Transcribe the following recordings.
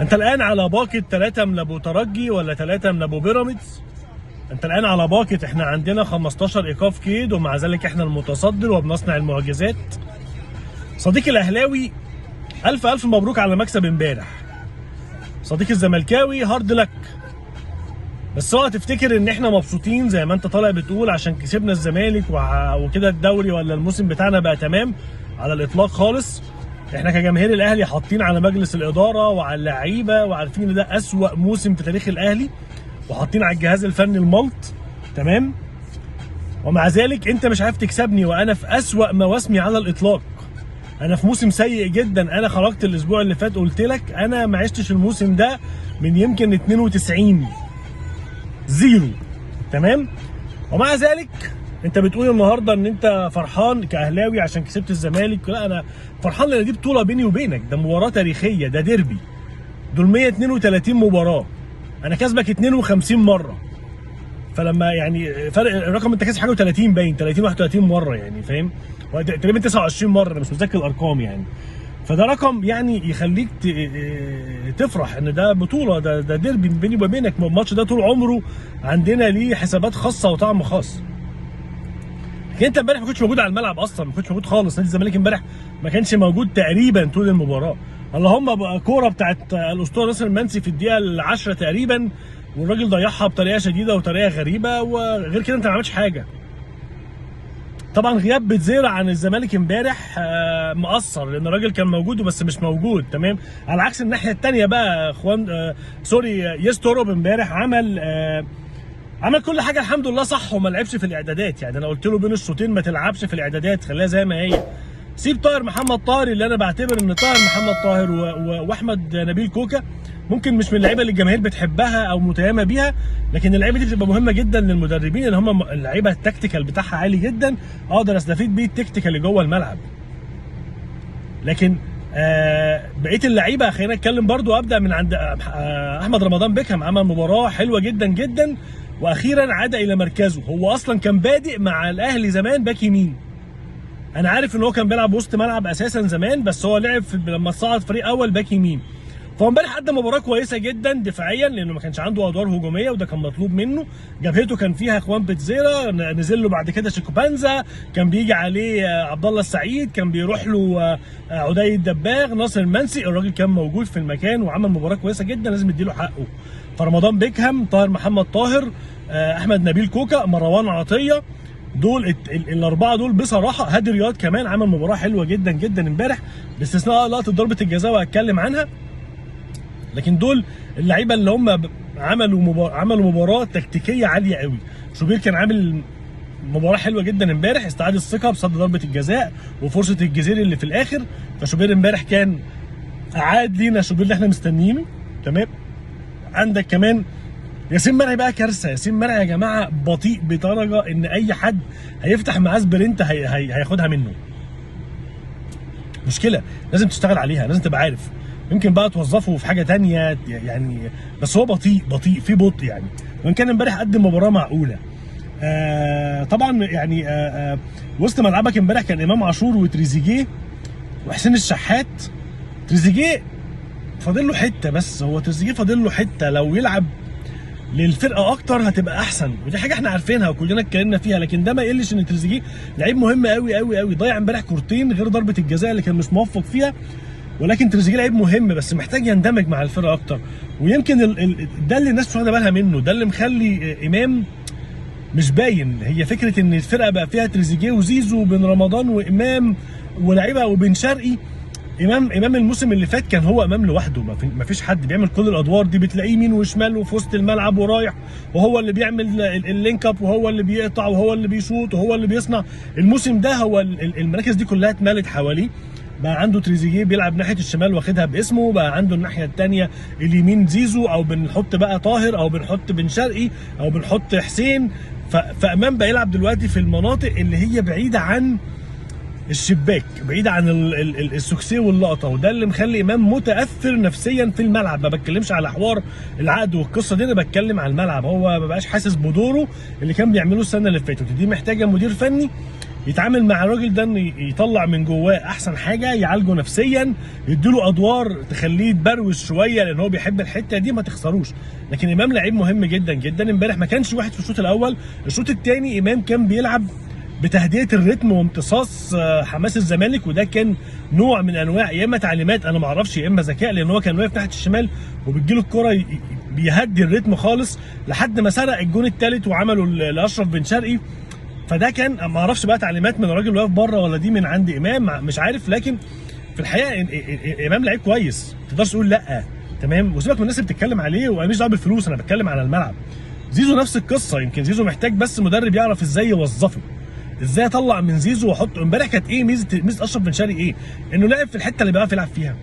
انت الان على باقة 3 من ابو ترجي ولا 3 من ابو بيراميدز؟ انت الان على باقة احنا عندنا 15 ايقاف كيد، ومع ذلك احنا المتصدر وبنصنع المعجزات. صديقي الاهلاوي، الف الف مبروك على مكسب امبارح. صديقي الزملكاوي، هارد لك. بس اوعى تفتكر ان احنا مبسوطين زي ما انت طالع بتقول عشان كسبنا الزمالك وكده الدوري ولا الموسم بتاعنا بقى تمام. على الاطلاق خالص. احنا كجماهير الاهلي حاطين على مجلس الاداره وعلى اللعيبه وعارفين ان ده اسوأ موسم في تاريخ الاهلي، وحاطين على الجهاز الفني الملط. تمام. ومع ذلك انت مش عارف تكسبني وانا في اسوأ مواسمي على الاطلاق. انا في موسم سيء جدا. انا خرجت الاسبوع اللي فات قلت لك انا ما عشتش الموسم ده من يمكن 92 زيرو. تمام. ومع ذلك انت بتقول النهارده ان انت فرحان كاهلاوي عشان كسبت الزمالك. لا، انا فرحان لان دي بطوله بيني وبينك، ده مباراه تاريخيه، ده ديربي. دول 132 مباراه، انا كسبك 52 مره. فلما يعني فرق الرقم، انت كاسب حاجه و30 باين 30 31 مره يعني، فاهم؟ تقريبا 29 مره، انا مش متذكر الارقام يعني. فده رقم يعني يخليك تفرح ان ده بطوله، ده ديربي بيني وبينك. الماتش ده طول عمره عندنا ليه حسابات خاصه وطعم خاص. لكن انت امبارح ما كنتش موجود على الملعب اصلا، ما كنتش موجود خالص. نادي الزمالك امبارح ما كانش موجود تقريبا طول المباراه. اللهم بقى كوره بتاعت الاسطوره ناصر المنسي في الدقيقه ال10 تقريبا، والراجل ضيعها بطريقه شديده وطريقه غريبه، وغير كده انت ما عملتش حاجه. طبعا غياب بتزيرع عن الزمالك امبارح مؤثر، لان الراجل كان موجود بس مش موجود. تمام. على عكس الناحيه الثانيه بقى اخوان سوري يستوروب امبارح عمل كل حاجه الحمد لله صح، وما لعبش في الاعدادات. يعني انا قلت له بين الشوطين ما تلعبش في الاعدادات، خليها زي ما هي. سيب طاهر محمد طاهر، اللي انا بعتبر ان طاهر محمد طاهر واحمد نبيل كوكا ممكن مش من اللعيبه اللي الجماهير بتحبها او متيمه بيها، لكن اللعيبه دي بتبقى مهمه جدا للمدربين، ان هم اللعيبه التكتيكال بتاعها عالي جدا، اقدر استفيد بيه التكتيكال اللي جوه الملعب. لكن بقيه اللعيبه خلينا نتكلم برضو. ابدا من عند احمد رمضان بيكهام، عمل مباراه حلوه جدا جدا، واخيرا عاد الى مركزه. هو اصلا كان بادئ مع الاهلي زمان باك يمين. انا عارف ان هو كان بيلعب وسط ملعب اساسا زمان، بس هو لعب لما صعد فريق اول باك يمين. فهو امبارح قدم مباراه كويسه جدا دفاعيا، لانه ما كانش عنده ادوار هجوميه وده كان مطلوب منه. جبهته كان فيها اخوان بتزيرا، نزل له بعد كده شيكوبانزا، كان بيجي عليه عبد الله السعيد، كان بيروح له عدي الدباغ، ناصر المنسي. الراجل كان موجود في المكان وعمل مباراه كويسه جدا، لازم نديله حقه. فرمضان بيكهام، طاهر محمد طاهر، احمد نبيل كوكا، مروان عطيه، دول الاربعه دول بصراحه. هادي رياض كمان عمل مباراه حلوه جدا جدا امبارح، باستثناء لقطه ضربه الجزاء وهتكلم عنها. لكن دول اللعيبه اللي هم عملوا مباراه تكتيكيه عاليه قوي. شوبير كان عامل مباراه حلوه جدا امبارح، استعاد الثقه بصد ضربه الجزاء وفرصه الجزيري اللي في الاخر. فشوبير امبارح كان اعاد لينا شوبير اللي احنا مستنيينه. تمام. عندك كمان ياسين مرعي، بقى كارثه. ياسين مرعي يا جماعه بطيء بدرجه ان اي حد هيفتح معاه سبرنت هياخدها منه. مشكله لازم تشتغل عليها، لازم تبقى عارف. يمكن بقى توظفه في حاجه ثانيه يعني، بس هو بطيء في بطء يعني. وان كان امبارح قدم مباراه معقوله. طبعا يعني وسط ملعبك امبارح كان امام عاشور وتريزيجيه وحسين الشحات. تريزيجيه فاضل له حته، بس هو تريزيجيه فاضل له حته، لو يلعب للفرقه اكتر هتبقى احسن، ودي حاجه احنا عارفينها وكلنا اتكلمنا فيها. لكن ده ما يقلش ان تريزيجيه لعيب مهم قوي قوي قوي. ضيع امبارح كورتين غير ضربه الجزاء اللي كان مش موفق فيها، ولكن تريزيجيه لعيب مهم بس محتاج يندمج مع الفرقه اكتر. ويمكن ده اللي الناس مش واخده بالها منه، ده اللي مخلي امام مش باين. هي فكره ان الفرقه بقى فيها تريزيجيه وزيزو وبن رمضان وامام ولاعيبه وبن شرقي. امام الموسم اللي فات كان هو امام لوحده، ما فيش حد بيعمل كل الادوار دي. بتلاقيه يمين وشمال وفي وسط الملعب ورايح، وهو اللي بيعمل اللينك اب، وهو اللي بيقطع، وهو اللي بيشوط، وهو اللي بيصنع. الموسم ده هو المراكز دي كلها اتملت حواليه. بقى عنده تريزيجيه بيلعب ناحيه الشمال واخدها باسمه، بقى عنده الناحيه الثانيه اليمين زيزو، او بنحط بقى طاهر، او بنحط بن شرقي، او بنحط حسين. فامام بقى يلعب دلوقتي في المناطق اللي هي بعيده عن الشباك، بعيد عن السكسيه واللقطه، وده اللي مخلي امام متاثر نفسيا في الملعب. ما بتكلمش على حوار العقد والقصه دي، انا بتكلم على الملعب. هو ما بقاش حاسس بدوره اللي كان بيعمله السنه اللي فاتت، ودي محتاجه مدير فني يتعامل مع الراجل ده انه يطلع من جواه احسن حاجه، يعالجه نفسيا، يديله ادوار تخليه يتبروز شويه لان هو بيحب الحته دي، ما تخسروش. لكن امام لعيب مهم جدا جدا. امبارح ما كانش واحد في الشوط الاول، الشوط الثاني امام كان بيلعب بتهدئه الريتم وامتصاص حماس الزمالك، وده كان نوع من انواع يا اما تعليمات انا ما اعرفش يا اما ذكاء، لان هو كان واقف ناحيه الشمال وبتجيله الكره بيهدي الريتم خالص لحد ما سرق الجون الثالث وعمله لاشرف بن شرقي. فده كان ما اعرفش بقى تعليمات من الراجل واقف بره ولا دي من عند امام، مش عارف. لكن في الحقيقه امام لعيب كويس، ما تقدرش تقول لا. تمام، وسيبك من الناس اللي بتتكلم عليه، وانا مش دعوه بالفلوس، انا بتكلم على الملعب. زيزو نفس القصه، يمكن زيزو محتاج بس مدرب يعرف ازاي يوظفه، ازاي اطلع من زيزو واحطه. امبارح كانت ايه ميزه اشرف بن شرقي؟ ايه؟ انه لعب في الحته اللي بيعرف يلعب فيها،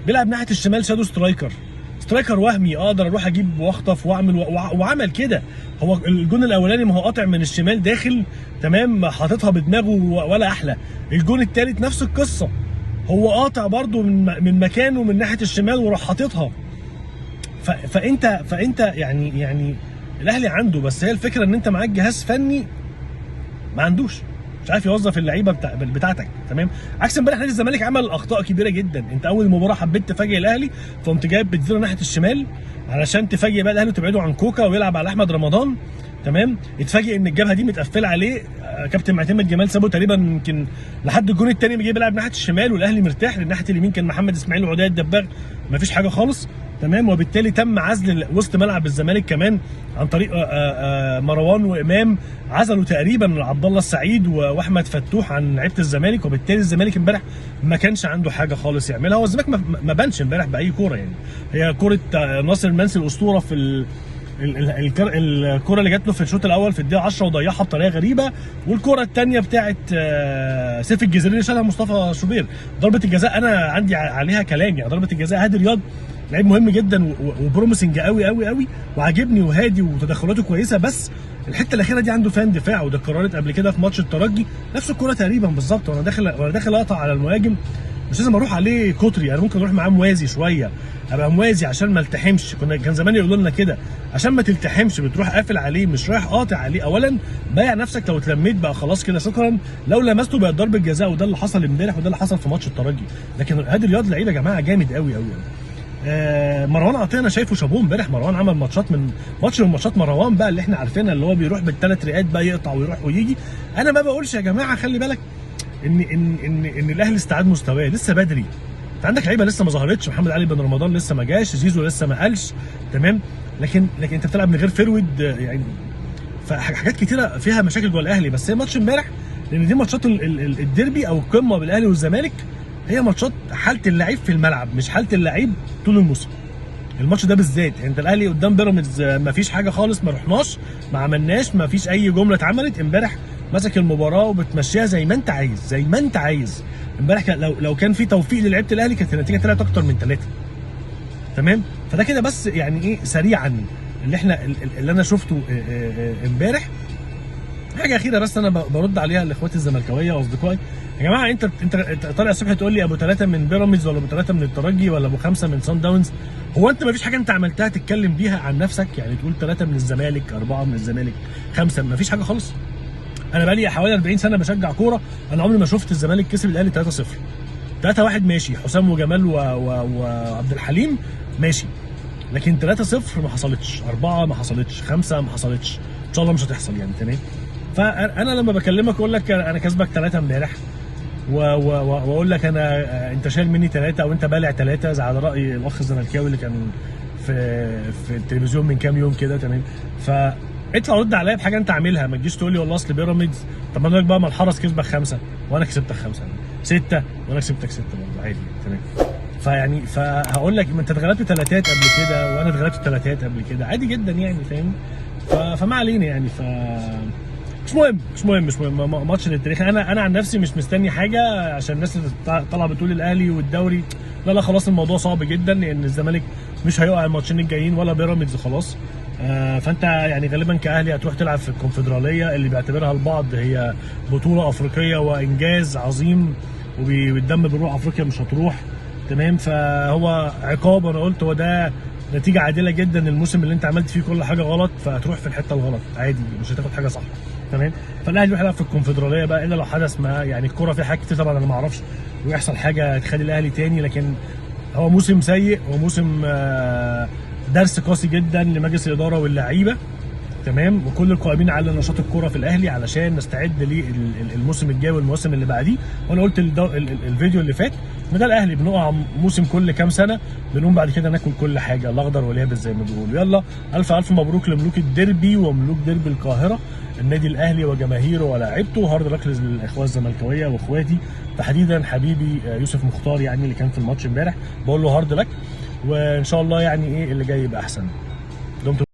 بيلعب ناحيه الشمال شادو سترايكر وهمي، اقدر اروح اجيب واخطف واعمل وعمل كده. هو الجون الاولاني ما هو قاطع من الشمال داخل، تمام، حاططها بدماغه ولا احلى. الجون الثالث نفس القصه، هو قاطع برده من مكانه من ناحيه الشمال وراح حاططها. فانت يعني الاهلي عنده، بس هي الفكره ان انت معاك جهاز فني ما عندوش، مش عارف يوظف اللعيبه بتاعتك. تمام، عكس امبارح نادي الزمالك عمل اخطاء كبيره جدا. انت اول مباراه حبيت تفاجئ الاهلي، فقمت جايب بتزيرو ناحيه الشمال علشان تفاجئ بقى الاهلي وتبعده عن كوكا ويلعب على احمد رمضان. تمام، اتفاجئ ان الجبهه دي متقفله عليه. كابتن معتمد جمال سابه تقريبا يمكن لحد الجون الثاني بيجي بيلعب ناحيه الشمال، والاهلي مرتاح، لان ناحيه اليمين كان محمد اسماعيل وعدي الدباغ، مفيش حاجه خالص. تمام، وبالتالي تم عزل وسط ملعب الزمالك كمان عن طريق مروان وامام، عزلوا تقريبا عبد الله السعيد واحمد فتوح عن لعيبه الزمالك، وبالتالي الزمالك امبارح ما كانش عنده حاجه خالص يعملها. هو الزمالك ما بانش امبارح باي كوره، يعني هي كوره ناصر المنسي الاسطوره في الكره اللي جات له في الشوط الاول في الدقيقه 10 وضيعها بطريقه غريبه، والكره الثانيه بتاعت سيف الجزيري اللي شالها مصطفى شوبير. ضربه الجزاء انا عندي عليها كلام، يعني ضربه الجزاء هادي رياض لعيب مهم جدا وبروميسنج قوي قوي قوي وعاجبني وهادي وتدخلاته كويسه، بس الحته الاخيره دي عنده فان دفاع، وده اتكررت قبل كده في ماتش الترجي نفس الكره تقريبا بالظبط. وانا داخل اقطع على المهاجم، مش لازم اروح عليه كتري، انا ممكن اروح معاه موازي شويه، ابقى موازي عشان ما التحمش. كان زمان يقولوا لنا كده، عشان ما تلتحمش بتروح قافل عليه، مش رايح قاطع عليه. اولا بايع نفسك، لو اتلميت بقى خلاص كده شكرا، لو لمسته بقى ضربه جزاء، وده اللي حصل امبارح وده اللي حصل في ماتش الترجي. لكن هادي رياض لعيبه يا جماعه جامد قوي قوي. مروان عطيه انا شايفه شابوه امبارح. مروان عمل ماتشات من ماتشات مروان بقى اللي احنا عارفينها، اللي هو بيروح بالثلاث رئات بقى، يقطع ويروح ويجي. انا ما بقولش يا جماعه خلي بالك ان الاهلي استعاد مستواه، لسه بدري. انت عندك لعيبه لسه ما ظهرتش، محمد علي بن رمضان لسه ما جاش، زيزو لسه ما قالش. تمام، لكن انت بتلعب من غير فيرود، يعني فحاجات كتيره فيها مشاكل جوه الاهلي. بس هي ماتش امبارح، لان دي ماتشات الديربي او القمه بالاهلي والزمالك، هي ماتشات حاله اللعيب في الملعب مش حاله اللعيب طول الموسم. الماتش ده بالذات، يعني انت الاهلي قدام بيراميدز ما فيش حاجه خالص، ما رحناش، ما عملناش، ما فيش اي جمله اتعملت. امبارح مسك المباراه وبتمشيها زي ما انت عايز، زي ما انت عايز. امبارح لو كان في توفيق للعيبه الاهلي كانت النتيجه طلعت اكتر من 3. تمام، فده كده بس يعني ايه سريعا اللي انا شفته امبارح. حاجه اخيره بس انا برد عليها لاخواتي الزملكاويه واصدقائي. يا جماعه انت طالع الصبح تقول لي ابو 3 من بيراميدز ولا ابو 3 من الترجي ولا ابو 5 من صن داونز. هو انت ما فيش حاجه انت عملتها تتكلم بيها عن نفسك؟ يعني تقول 3 من الزمالك، 4 من الزمالك، 5، ما فيش حاجه خالص. انا بقالي حوالي 40 سنه بشجع كوره، انا عمري ما شفت الزمالك كسب الاهلي 3-0. 3-1 ماشي، حسام وجمال وعبد الحليم ماشي، لكن 3-0 ما حصلتش، 4 ما حصلتش، 5 ما حصلتش، ان شاء الله مش هتحصل يعني. تمام، فانا لما بكلمك اقول لك انا كسبك 3 امبارح، واقول لك انت شايل مني 3 او انت بالع 3، زي على راي الاخ الزملكاوي اللي كان في التلفزيون من كام يوم كده. تمام، اطلع رد عليا بحاجه انت عاملها، ما تجيش تقول لي والله اصل بيراميدز. طب ما لك بقى، ما الحرس كسبك 5 وانا كسبتك 5، 6 وانا كسبتك 6 برضه عادي. تمام، فهقول لك ما انت اتغلبت 3 قبل كده وانا اتغلبت 3 قبل كده، عادي جدا يعني، فاهم؟ فما علينا يعني. مش مهم ماتش للتاريخ. انا عن نفسي مش مستني حاجه عشان الناس اللي طالعه بتقول الاهلي والدوري. لا خلاص الموضوع صعب جدا، لان الزمالك مش هيقع الماتشين الجايين ولا بيراميدز خلاص. فانت يعني غالبا كاهلي هتروح تلعب في الكونفدراليه اللي بيعتبرها البعض هي بطوله افريقيه وانجاز عظيم، وبيتدم بروح افريقيا مش هتروح. تمام، فهو عقاب. انا قلت هو ده نتيجه عادله جدا الموسم اللي انت عملت فيه كل حاجه غلط، فهتروح في الحته الغلط عادي، مش هتاخد حاجه صح. تمام. فالاهلي يروح يلعب في الكونفدراليه بقى، الا لو حدث ما يعني الكوره فيها حاجات كتير طبعا انا ما اعرفش، ويحصل حاجه تخلي الاهلي تاني. لكن هو موسم سيء وموسم درس قاسي جدا لمجلس الاداره واللعيبه. تمام. وكل القائمين على نشاط الكوره في الاهلي علشان نستعد للموسم الجاي والمواسم اللي بعديه. وانا قلت الفيديو اللي فات ان ده الاهلي بنقع موسم كل كام سنه، بنقوم بعد كده ناكل كل حاجه الاخضر واليابس زي ما بيقولوا. يلا الف الف مبروك لملوك الديربي وملوك ديربي القاهره، النادي الاهلي وجماهيره ولاعيبته. وهارد لك للاخوه الزملكاويه واخواتي تحديدا حبيبي يوسف مختار يعني اللي كان في الماتش امبارح، بقول له هارد لك، وان شاء الله يعني ايه اللي جاي يبقى احسن. دمتم